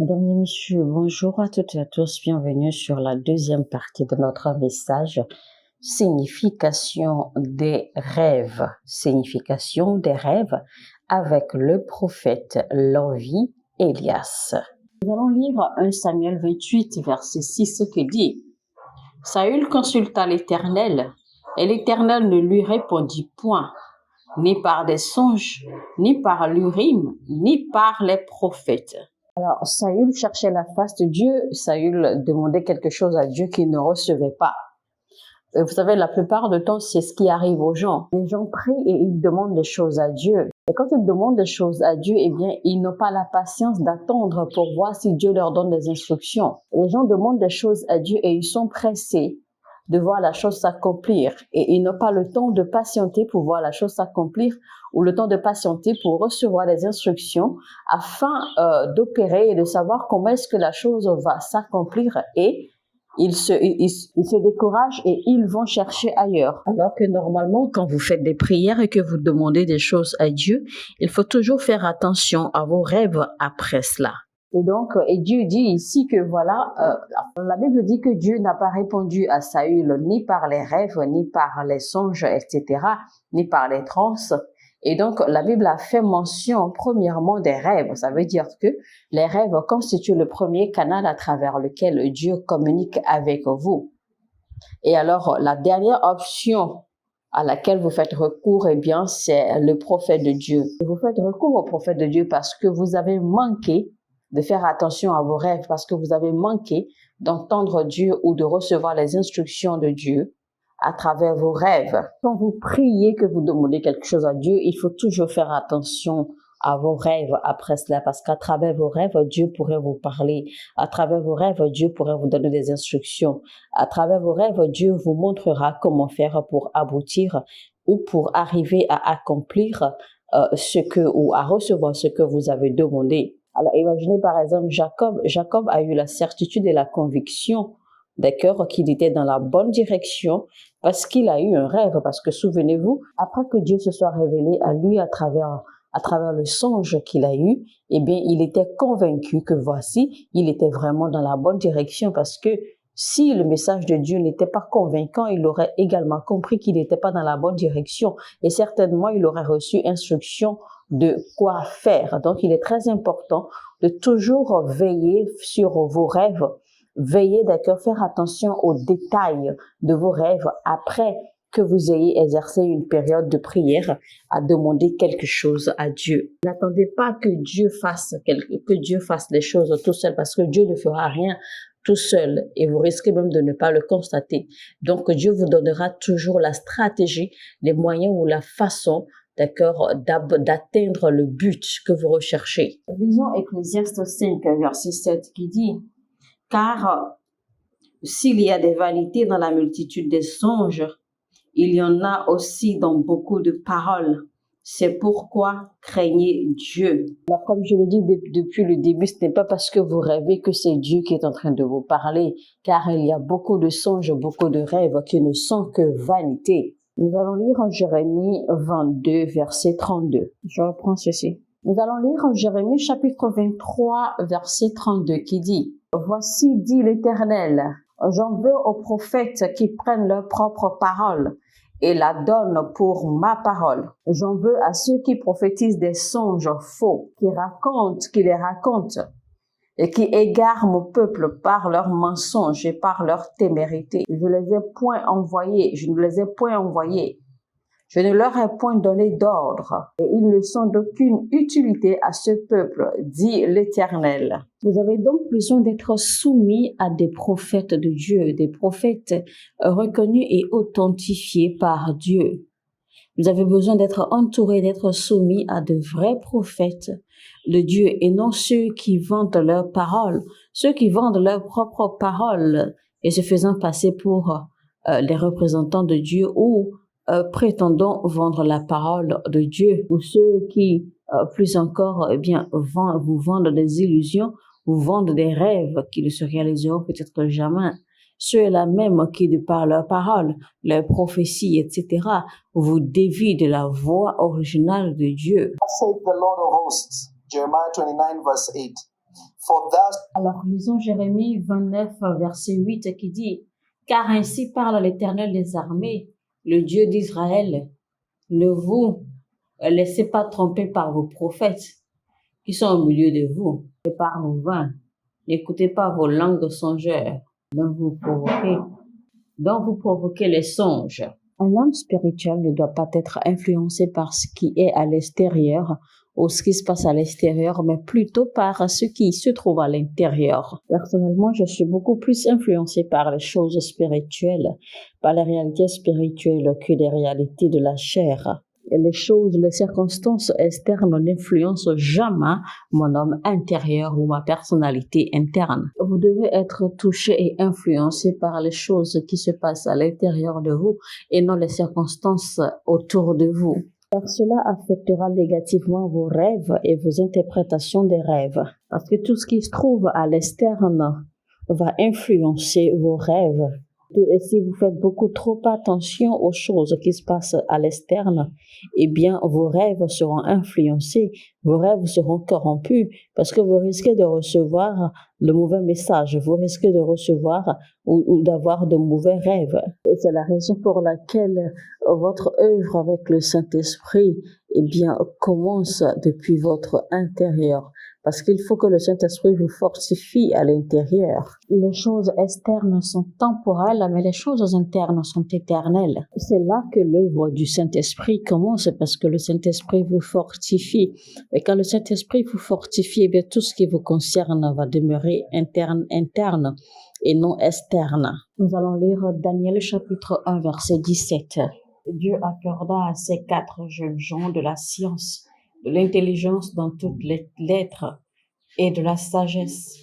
Mesdames et messieurs, bonjour à toutes et à tous, bienvenue sur la deuxième partie de notre message Signification des rêves. Signification des rêves avec le prophète Lovi Elias. Nous allons lire 1 Samuel 28, verset 6 qui dit « Saül consulta l'Éternel, et l'Éternel ne lui répondit point, ni par des songes, ni par l'Urim, ni par les prophètes. » Alors, Saül cherchait la face de Dieu. Saül demandait quelque chose à Dieu qu'il ne recevait pas. Vous savez, la plupart du temps, c'est ce qui arrive aux gens. Les gens prient et ils demandent des choses à Dieu. Et quand ils demandent des choses à Dieu, eh bien, ils n'ont pas la patience d'attendre pour voir si Dieu leur donne des instructions. Les gens demandent des choses à Dieu et ils sont pressés de voir la chose s'accomplir. Et ils n'ont pas le temps de patienter pour voir la chose s'accomplir ou le temps de patienter pour recevoir des instructions afin d'opérer et de savoir comment est-ce que la chose va s'accomplir. Et ils se découragent et ils vont chercher ailleurs. Alors que normalement, quand vous faites des prières et que vous demandez des choses à Dieu, il faut toujours faire attention à vos rêves après cela. Et donc, Dieu dit ici que voilà, la Bible dit que Dieu n'a pas répondu à Saül ni par les rêves, ni par les songes, etc., ni par les transes. Et donc, la Bible a fait mention premièrement des rêves. Ça veut dire que les rêves constituent le premier canal à travers lequel Dieu communique avec vous. Et alors, la dernière option à laquelle vous faites recours, eh bien, c'est le prophète de Dieu. Vous faites recours au prophète de Dieu parce que vous avez manqué de faire attention à vos rêves, parce que vous avez manqué d'entendre Dieu ou de recevoir les instructions de Dieu à travers vos rêves. Quand vous priez, que vous demandez quelque chose à Dieu, il faut toujours faire attention à vos rêves après cela, parce qu'à travers vos rêves, Dieu pourrait vous parler. À travers vos rêves, Dieu pourrait vous donner des instructions. À travers vos rêves, Dieu vous montrera comment faire pour aboutir ou pour arriver à accomplir ou à recevoir ce que vous avez demandé. Alors, imaginez par exemple Jacob a eu la certitude et la conviction, d'accord, qu'il était dans la bonne direction parce qu'il a eu un rêve. Parce que souvenez-vous, après que Dieu se soit révélé à lui à travers le songe qu'il a eu, eh bien, il était convaincu que voici, il était vraiment dans la bonne direction parce que si le message de Dieu n'était pas convaincant, il aurait également compris qu'il n'était pas dans la bonne direction et certainement il aurait reçu instruction de quoi faire. Donc, il est très important de toujours veiller sur vos rêves, veiller d'accord, faire attention aux détails de vos rêves après que vous ayez exercé une période de prière à demander quelque chose à Dieu. N'attendez pas que Dieu fasse les choses tout seul parce que Dieu ne fera rien tout seul et vous risquez même de ne pas le constater. Donc, Dieu vous donnera toujours la stratégie, les moyens ou la façon, d'accord, d'atteindre le but que vous recherchez. Lisons Ecclésiaste 5, verset 7 qui dit « Car s'il y a des vanités dans la multitude des songes, il y en a aussi dans beaucoup de paroles. C'est pourquoi craignez Dieu. » Alors, comme je le dis depuis le début, ce n'est pas parce que vous rêvez que c'est Dieu qui est en train de vous parler, car il y a beaucoup de songes, beaucoup de rêves qui ne sont que vanité. Nous allons lire en Jérémie 22, verset 32. Je reprends ceci. Nous allons lire en Jérémie chapitre 23, verset 32 qui dit « Voici, dit l'Éternel, j'en veux aux prophètes qui prennent leurs propres paroles et la donnent pour ma parole. J'en veux à ceux qui prophétisent des songes faux, qui les racontent et qui égarent mon peuple par leurs mensonges et par leur témérité. Je ne les ai point envoyés. Je ne leur ai point donné d'ordre, et ils ne sont d'aucune utilité à ce peuple, dit l'Éternel. » Vous avez donc besoin d'être soumis à des prophètes de Dieu, des prophètes reconnus et authentifiés par Dieu. Vous avez besoin d'être entouré, d'être soumis à de vrais prophètes de Dieu et non ceux qui vendent leurs paroles, ceux qui vendent leurs propres paroles et se faisant passer pour les représentants de Dieu ou prétendant vendre la parole de Dieu, ou ceux qui, plus encore, vous vendent des illusions, vous vendent des rêves qui ne se réaliseront peut-être jamais. Ceux-là même qui, de par leurs paroles, leurs prophéties, etc., vous dévient de la voix originale de Dieu. Saith the Lord of hosts, Jeremiah 29 verse 8. Alors lisons Jérémie 29, verset 8 qui dit: Car ainsi parle l'Éternel des armées, le Dieu d'Israël, ne vous laissez pas tromper par vos prophètes qui sont au milieu de vous, et par vos vains. N'écoutez pas vos langues songeurs, dont vous provoquez les songes. Un homme spirituel ne doit pas être influencé par ce qui est à l'extérieur ou ce qui se passe à l'extérieur, mais plutôt par ce qui se trouve à l'intérieur. Personnellement, je suis beaucoup plus influencée par les choses spirituelles, par les réalités spirituelles que des réalités de la chair. Et les circonstances externes n'influencent jamais mon homme intérieur ou ma personnalité interne. Vous devez être touché et influencé par les choses qui se passent à l'intérieur de vous et non les circonstances autour de vous. Car cela affectera négativement vos rêves et vos interprétations des rêves. Parce que tout ce qui se trouve à l'externe va influencer vos rêves. Et si vous faites beaucoup trop attention aux choses qui se passent à l'externe, eh bien, vos rêves seront influencés, vos rêves seront corrompus, parce que vous risquez de recevoir de mauvais messages, vous risquez de recevoir ou d'avoir de mauvais rêves. Et c'est la raison pour laquelle votre œuvre avec le Saint-Esprit, eh bien, commence depuis votre intérieur. Parce qu'il faut que le Saint-Esprit vous fortifie à l'intérieur. Les choses externes sont temporelles, mais les choses internes sont éternelles. C'est là que l'œuvre du Saint-Esprit commence, parce que le Saint-Esprit vous fortifie. Et quand le Saint-Esprit vous fortifie, eh bien, tout ce qui vous concerne va demeurer interne et non externe. Nous allons lire Daniel chapitre 1, verset 17. Dieu accorda à ces 4 jeunes gens de la science, de l'intelligence dans toutes les lettres et de la sagesse.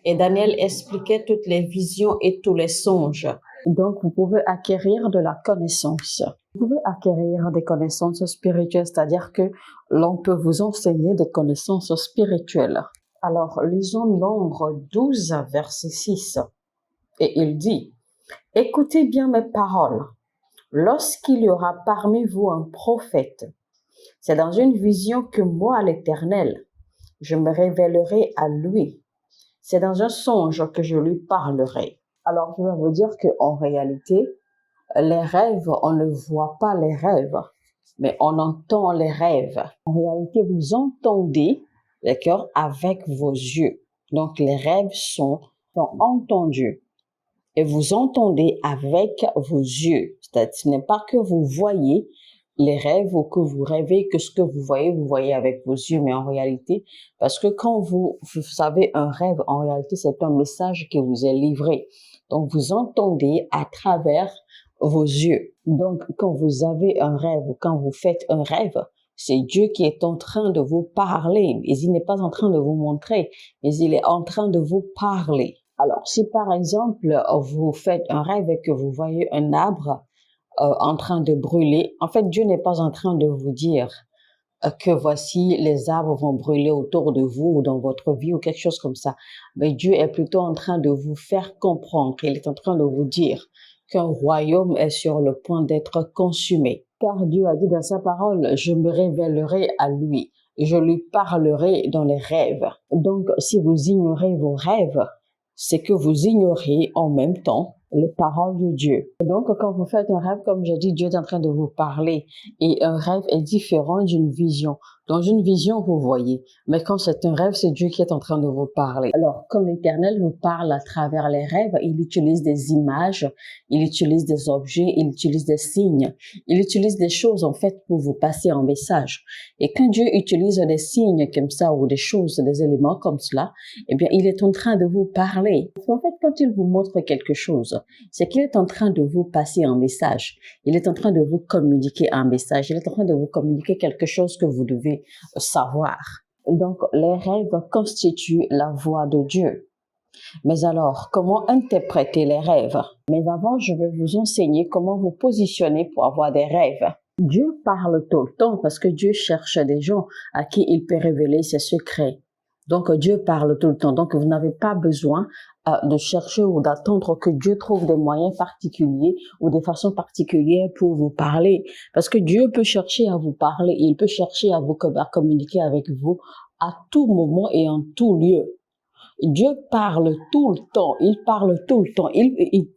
Et Daniel expliquait toutes les visions et tous les songes. Donc, vous pouvez acquérir de la connaissance. Vous pouvez acquérir des connaissances spirituelles, c'est-à-dire que l'on peut vous enseigner des connaissances spirituelles. Alors, lisons Nombre 12, verset 6. Et il dit: Écoutez bien mes paroles. Lorsqu'il y aura parmi vous un prophète, c'est dans une vision que moi, l'Éternel, je me révélerai à lui. C'est dans un songe que je lui parlerai. Alors, je vais vous dire qu'en réalité, les rêves, on ne voit pas les rêves, mais on entend les rêves. En réalité, vous entendez, d'accord, avec vos yeux. Donc, les rêves sont entendus. Et vous entendez avec vos yeux. C'est-à-dire, ce n'est pas que vous voyez les rêves ou que vous rêvez, que ce que vous voyez avec vos yeux, mais en réalité, parce que quand vous savez un rêve, en réalité, c'est un message qui vous est livré. Donc, vous entendez à travers vos yeux. Donc, quand vous avez un rêve ou quand vous faites un rêve, c'est Dieu qui est en train de vous parler. Et il n'est pas en train de vous montrer, mais il est en train de vous parler. Alors, si par exemple, vous faites un rêve et que vous voyez un arbre en train de brûler, en fait, Dieu n'est pas en train de vous dire que voici les arbres vont brûler autour de vous ou dans votre vie ou quelque chose comme ça. Mais Dieu est plutôt en train de vous faire comprendre, il est en train de vous dire qu'un royaume est sur le point d'être consumé. Car Dieu a dit dans sa parole, je me révélerai à lui, je lui parlerai dans les rêves. Donc, si vous ignorez vos rêves, c'est que vous ignorez en même temps les paroles de Dieu. Donc, quand vous faites un rêve, comme j'ai dit, Dieu est en train de vous parler. Et un rêve est différent d'une vision. Dans une vision, vous voyez. Mais quand c'est un rêve, c'est Dieu qui est en train de vous parler. Alors, quand l'Éternel vous parle à travers les rêves, il utilise des images, il utilise des objets, il utilise des signes. Il utilise des choses, en fait, pour vous passer un message. Et quand Dieu utilise des signes comme ça, ou des choses, des éléments comme cela, eh bien, il est en train de vous parler. Parce qu'en fait, quand il vous montre quelque chose, c'est qu'il est en train de vous passer un message. Il est en train de vous communiquer un message. Il est en train de vous communiquer quelque chose que vous devez savoir. Donc, les rêves constituent la voix de Dieu. Mais alors, comment interpréter les rêves? Mais avant, je vais vous enseigner comment vous positionner pour avoir des rêves. Dieu parle tout le temps parce que Dieu cherche des gens à qui il peut révéler ses secrets. Donc, Dieu parle tout le temps. Donc, vous n'avez pas besoin de chercher ou d'attendre que Dieu trouve des moyens particuliers ou des façons particulières pour vous parler. Parce que Dieu peut chercher à vous parler, il peut chercher à communiquer avec vous à tout moment et en tout lieu. Dieu parle tout le temps, il parle tout le temps.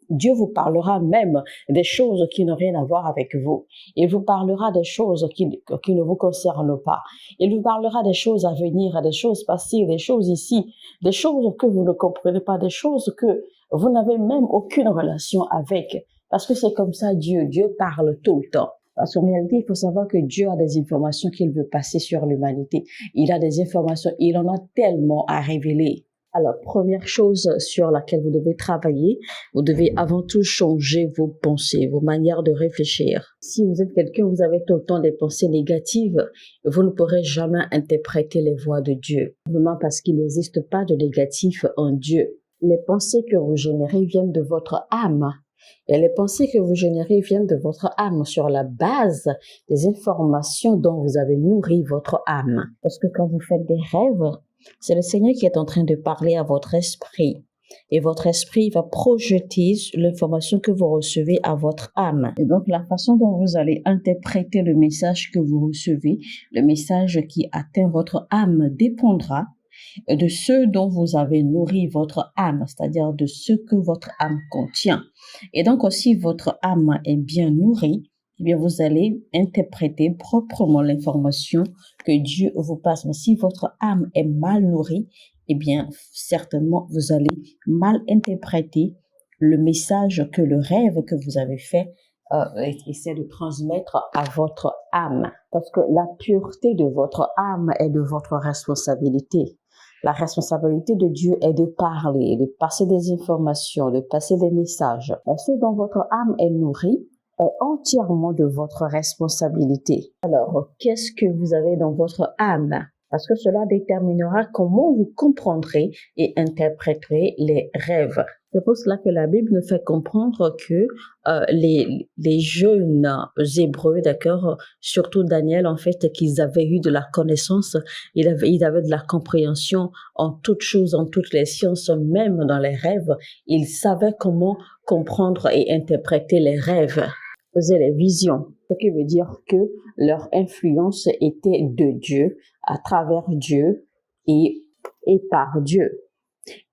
Dieu vous parlera même des choses qui n'ont rien à voir avec vous. Il vous parlera des choses qui ne vous concernent pas. Il vous parlera des choses à venir, des choses passées, des choses ici, des choses que vous ne comprenez pas, des choses que vous n'avez même aucune relation avec. Parce que c'est comme ça Dieu parle tout le temps. Parce qu'en réalité, il faut savoir que Dieu a des informations qu'il veut passer sur l'humanité. Il a des informations, il en a tellement à révéler. Alors, première chose sur laquelle vous devez travailler, vous devez avant tout changer vos pensées, vos manières de réfléchir. Si vous êtes quelqu'un, vous avez tout le temps des pensées négatives, vous ne pourrez jamais interpréter les voix de Dieu. Simplement parce qu'il n'existe pas de négatif en Dieu. Les pensées que vous générez viennent de votre âme. Et les pensées que vous générez viennent de votre âme sur la base des informations dont vous avez nourri votre âme. Parce que quand vous faites des rêves, c'est le Seigneur qui est en train de parler à votre esprit. Et votre esprit va projeter l'information que vous recevez à votre âme. Et donc, la façon dont vous allez interpréter le message que vous recevez, le message qui atteint votre âme, dépendra de ce dont vous avez nourri votre âme, c'est-à-dire de ce que votre âme contient. Et donc, si votre âme est bien nourrie, eh bien, vous allez interpréter proprement l'information que Dieu vous passe. Mais si votre âme est mal nourrie, eh bien, certainement, vous allez mal interpréter le message que le rêve que vous avez fait essaie de transmettre à votre âme. Parce que la pureté de votre âme est de votre responsabilité. La responsabilité de Dieu est de parler, de passer des informations, de passer des messages. Et ce dont votre âme est nourrie est entièrement de votre responsabilité. Alors, qu'est-ce que vous avez dans votre âme? Parce que cela déterminera comment vous comprendrez et interpréterez les rêves. C'est pour cela que la Bible nous fait comprendre que les jeunes Hébreux, d'accord, surtout Daniel, en fait, qu'ils avaient eu de la connaissance, ils avaient de la compréhension en toutes choses, en toutes les sciences, même dans les rêves. Ils savaient comment comprendre et interpréter les rêves, faisaient les visions. Ce qui veut dire que leur influence était de Dieu, à travers Dieu et par Dieu.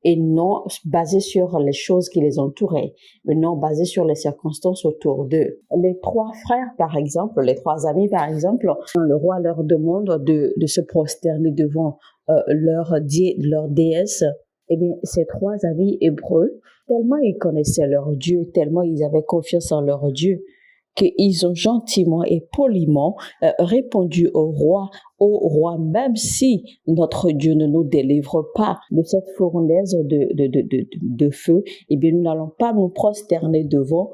Et non basé sur les choses qui les entouraient, mais non basé sur les circonstances autour d'eux. Les trois frères, par exemple, les trois amis, par exemple, le roi leur demande de se prosterner devant leur déesse. Eh bien, ces trois amis hébreux, tellement ils connaissaient leur Dieu, tellement ils avaient confiance en leur Dieu, qu'ils ont gentiment et poliment répondu au roi, même si notre Dieu ne nous délivre pas de cette fournaise de feu, eh bien, nous n'allons pas nous prosterner devant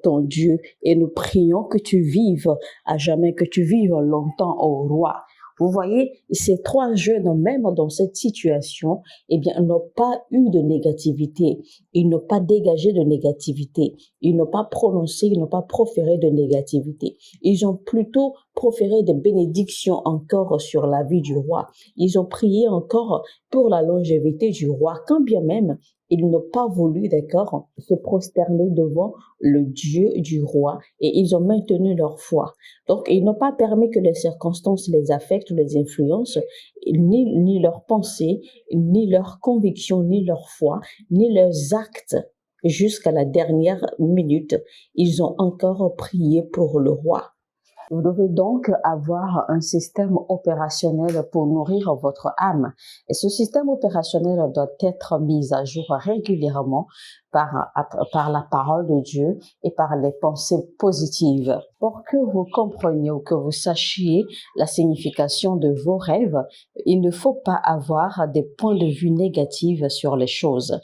ton Dieu et nous prions que tu vives à jamais, que tu vives longtemps, ô roi. Vous voyez, ces trois jeunes, même dans cette situation, eh bien, n'ont pas eu de négativité. Ils n'ont pas dégagé de négativité. Ils n'ont pas prononcé, ils n'ont pas proféré de négativité. Ils ont plutôt proféré des bénédictions encore sur la vie du roi. Ils ont prié encore pour la longévité du roi, quand bien même ils n'ont pas voulu, d'accord, se prosterner devant le Dieu du roi et ils ont maintenu leur foi. Donc, ils n'ont pas permis que les circonstances les affectent ou les influencent, ni leurs pensées, ni leurs convictions, ni leur foi, ni leurs actes. Jusqu'à la dernière minute, ils ont encore prié pour le roi. Vous devez donc avoir un système opérationnel pour nourrir votre âme. Et ce système opérationnel doit être mis à jour régulièrement par la parole de Dieu et par les pensées positives. Pour que vous compreniez ou que vous sachiez la signification de vos rêves, il ne faut pas avoir des points de vue négatifs sur les choses.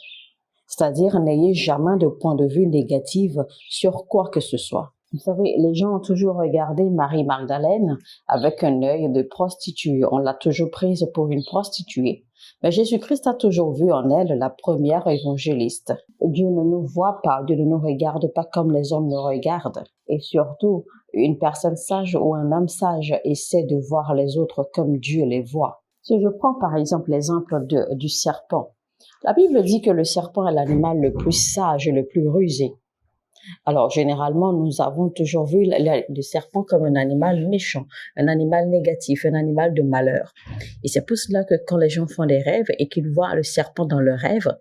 C'est-à-dire, n'ayez jamais de point de vue négatif sur quoi que ce soit. Vous savez, les gens ont toujours regardé Marie-Magdalène avec un œil de prostituée. On l'a toujours prise pour une prostituée. Mais Jésus-Christ a toujours vu en elle la première évangéliste. Dieu ne nous voit pas, Dieu ne nous regarde pas comme les hommes nous regardent. Et surtout, une personne sage ou un homme sage essaie de voir les autres comme Dieu les voit. Si je prends par exemple l'exemple du serpent, la Bible dit que le serpent est l'animal le plus sage et le plus rusé. Alors, généralement, nous avons toujours vu le serpent comme un animal méchant, un animal négatif, un animal de malheur. Et c'est pour cela que quand les gens font des rêves et qu'ils voient le serpent dans leurs rêves,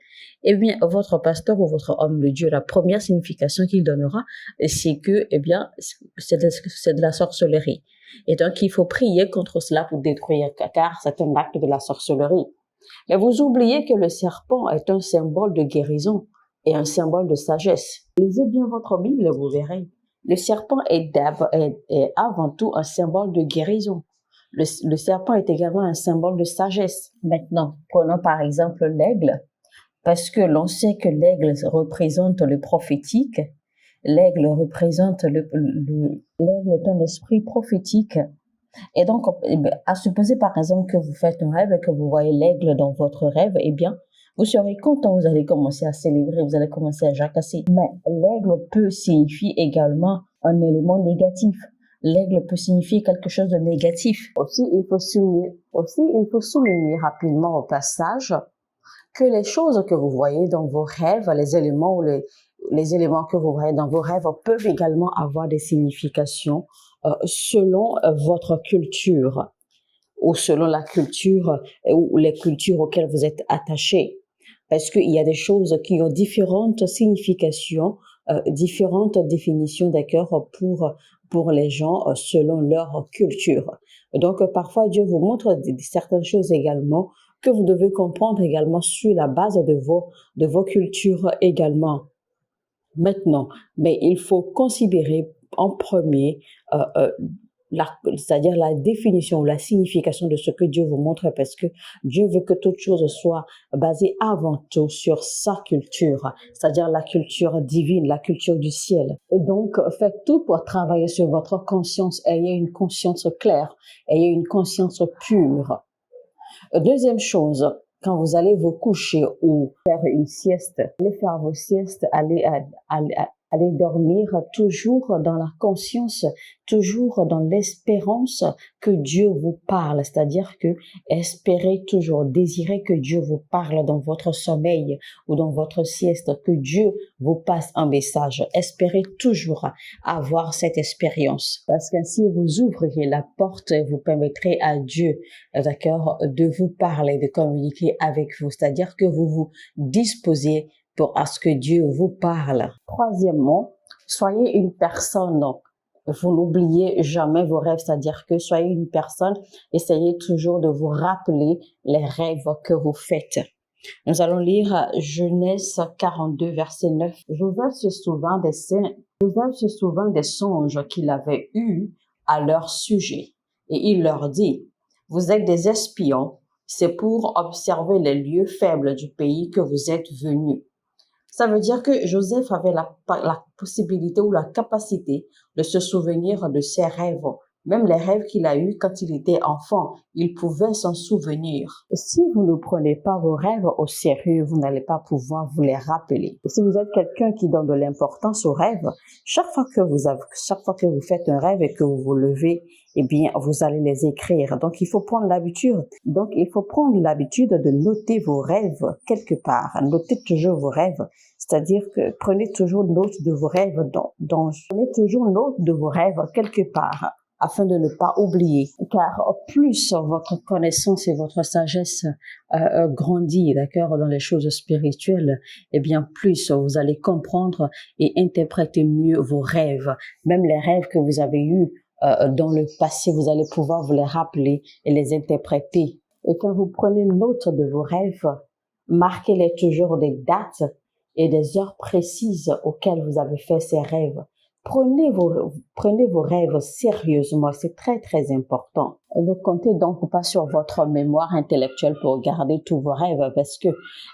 eh bien, votre pasteur ou votre homme de Dieu, la première signification qu'il donnera, c'est que, eh bien, c'est de la sorcellerie. Et donc, il faut prier contre cela pour détruire, car c'est un acte de la sorcellerie. Mais vous oubliez que le serpent est un symbole de guérison et un symbole de sagesse. Lisez bien votre Bible, vous verrez. Le serpent est avant tout un symbole de guérison. Le serpent est également un symbole de sagesse. Maintenant, prenons par exemple l'aigle, parce que l'on sait que l'aigle représente le prophétique. L'aigle représente l'aigle est un esprit prophétique. Et donc, à supposer par exemple que vous faites un rêve et que vous voyez l'aigle dans votre rêve, eh bien, vous serez content, vous allez commencer à célébrer, vous allez commencer à jacasser. Mais l'aigle peut signifier également un élément négatif. L'aigle peut signifier quelque chose de négatif. Aussi, il faut souligner rapidement au passage que les choses que vous voyez dans vos rêves, les éléments que vous voyez dans vos rêves peuvent également avoir des significations selon votre culture ou selon la culture ou les cultures auxquelles vous êtes attachés. Parce qu'il y a des choses qui ont différentes significations, différentes définitions, d'accord, pour les gens selon leur culture. Donc, parfois, Dieu vous montre certaines choses également que vous devez comprendre également sur la base de vos cultures également. Maintenant, mais il faut considérer en premier c'est-à-dire la définition ou la signification de ce que Dieu vous montre, parce que Dieu veut que toute chose soit basée avant tout sur sa culture, c'est-à-dire la culture divine, la culture du ciel. Et donc, faites tout pour travailler sur votre conscience. Ayez une conscience claire, ayez une conscience pure. Deuxième chose, quand vous allez vous coucher ou faire une sieste, allez faire vos siestes, allez dormir toujours dans la conscience, toujours dans l'espérance que Dieu vous parle. C'est-à-dire que espérez toujours, désirez que Dieu vous parle dans votre sommeil ou dans votre sieste, que Dieu vous passe un message. Espérez toujours avoir cette expérience, parce qu'ainsi vous ouvrirez la porte et vous permettrez à Dieu, d'accord, de vous parler, de communiquer avec vous. C'est-à-dire que vous vous disposez à ce que Dieu vous parle. Troisièmement, soyez une personne, vous n'oubliez jamais vos rêves, c'est-à-dire que soyez une personne, essayez toujours de vous rappeler les rêves que vous faites. Nous allons lire Genèse 42, verset 9. Joseph se souvint des songes qu'il avait eus à leur sujet, et il leur dit, « Vous êtes des espions, c'est pour observer les lieux faibles du pays que vous êtes venus. » Ça veut dire que Joseph avait la possibilité ou la capacité de se souvenir de ses rêves. Même les rêves qu'il a eus quand il était enfant, il pouvait s'en souvenir. Et si vous ne prenez pas vos rêves au sérieux, vous n'allez pas pouvoir vous les rappeler. Et si vous êtes quelqu'un qui donne de l'importance aux rêves, chaque fois que vous faites un rêve et que vous vous levez, eh bien, vous allez les écrire. Donc, il faut prendre l'habitude. De noter vos rêves quelque part. Notez toujours vos rêves. C'est-à-dire que prenez toujours note de vos rêves prenez toujours note de vos rêves quelque part, afin de ne pas oublier. Car plus votre connaissance et votre sagesse grandit, d'accord, dans les choses spirituelles, eh bien plus vous allez comprendre et interpréter mieux vos rêves. Même les rêves que vous avez eus dans le passé, vous allez pouvoir vous les rappeler et les interpréter. Et quand vous prenez note de vos rêves, marquez-les toujours des dates et des heures précises auxquelles vous avez fait ces rêves. Prenez vos rêves sérieusement, c'est très très important. Ne comptez donc pas sur votre mémoire intellectuelle pour garder tous vos rêves, parce que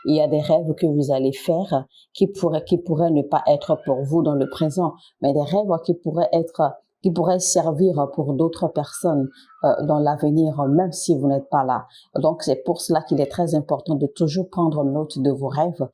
il y a des rêves que vous allez faire qui pourraient ne pas être pour vous dans le présent, mais des rêves qui pourraient servir pour d'autres personnes dans l'avenir, même si vous n'êtes pas là. Donc, c'est pour cela qu'il est très important de toujours prendre note de vos rêves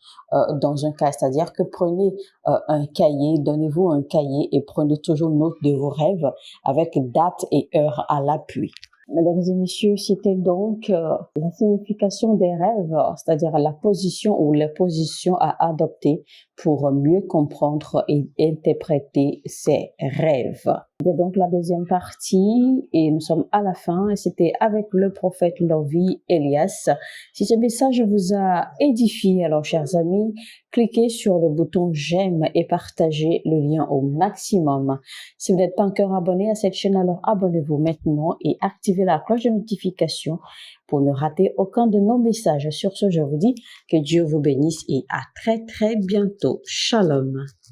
dans un cas. C'est-à-dire que prenez un cahier, donnez-vous un cahier et prenez toujours note de vos rêves avec date et heure à l'appui. Mesdames et messieurs, c'était donc la signification des rêves, c'est-à-dire la position ou les positions à adopter pour mieux comprendre et interpréter ces rêves. C'était donc la deuxième partie et nous sommes à la fin et c'était avec le prophète Lovi Elias. Si ce message vous a édifié, alors chers amis, cliquez sur le bouton j'aime et partagez le lien au maximum. Si vous n'êtes pas encore abonné à cette chaîne, alors abonnez-vous maintenant et activez la cloche de notification pour ne rater aucun de nos messages. Sur ce, je vous dis que Dieu vous bénisse et à très très bientôt. Shalom.